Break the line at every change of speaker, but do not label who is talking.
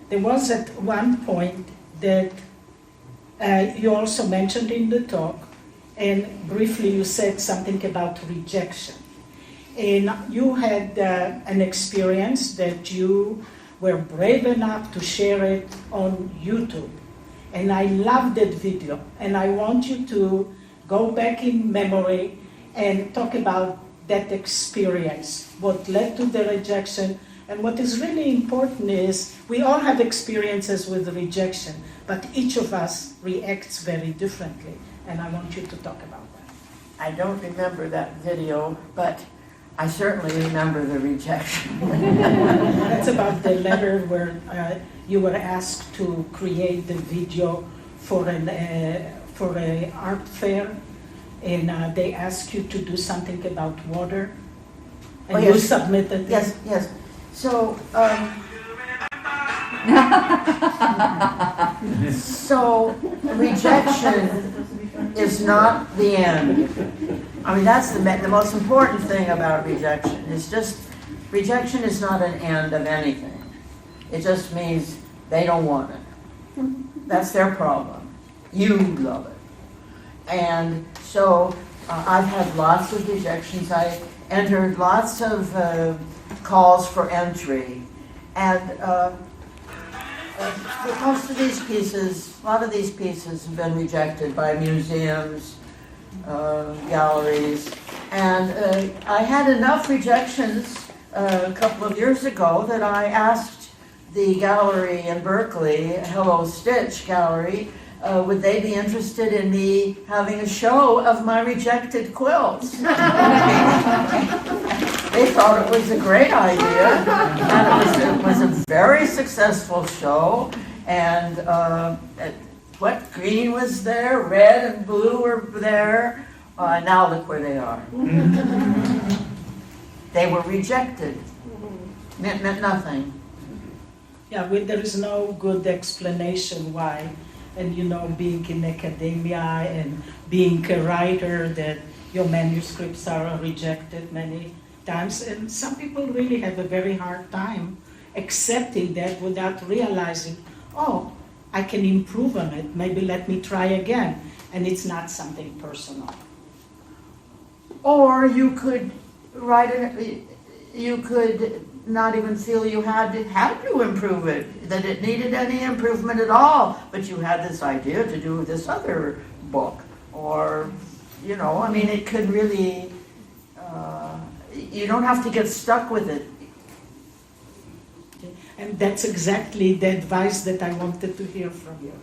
there was at one point that you also mentioned in the talk, and briefly you said something about rejection. And you had an experience that you were brave enough to share it on YouTube. And I love that video. And I want you to go back in memory and talk about that experience, what led to the rejection. And what is really important is we all have experiences with rejection, but each of us reacts very differently. And I want you to talk about that.
I don't remember that video, but I certainly remember the rejection.
That's about the letter where you were asked to create the video for an art fair, and they asked you to do something about water, and you submitted it.
Yes, yes. So, so rejection is not the end. I mean, that's the most important thing about rejection. It's just, rejection is not an end of anything. It just means they don't want it. That's their problem. You love it. And so I've had lots of rejections. I entered lots of calls for entry. And most of these pieces, a lot of these pieces have been rejected by museums, galleries. And I had enough rejections a couple of years ago that I asked the gallery in Berkeley, Hello Stitch Gallery, would they be interested in me having a show of my rejected quilts? They thought it was a great idea, and it was a very successful show, and what green was there, red and blue were there, now look where they are. They were rejected, meant nothing.
Yeah, there is no good explanation why. And you know, being in academia and being a writer, that your manuscripts are rejected many times. And some people really have a very hard time accepting that without realizing, oh, I can improve on it. Maybe let me try again. And it's not something personal.
Or you could write it, you could not even feel you had to improve it, that it needed any improvement at all, but you had this idea to do this other book, or, you know, I mean, it could really, you don't have to get stuck with it.
And that's exactly the advice that I wanted to hear from you.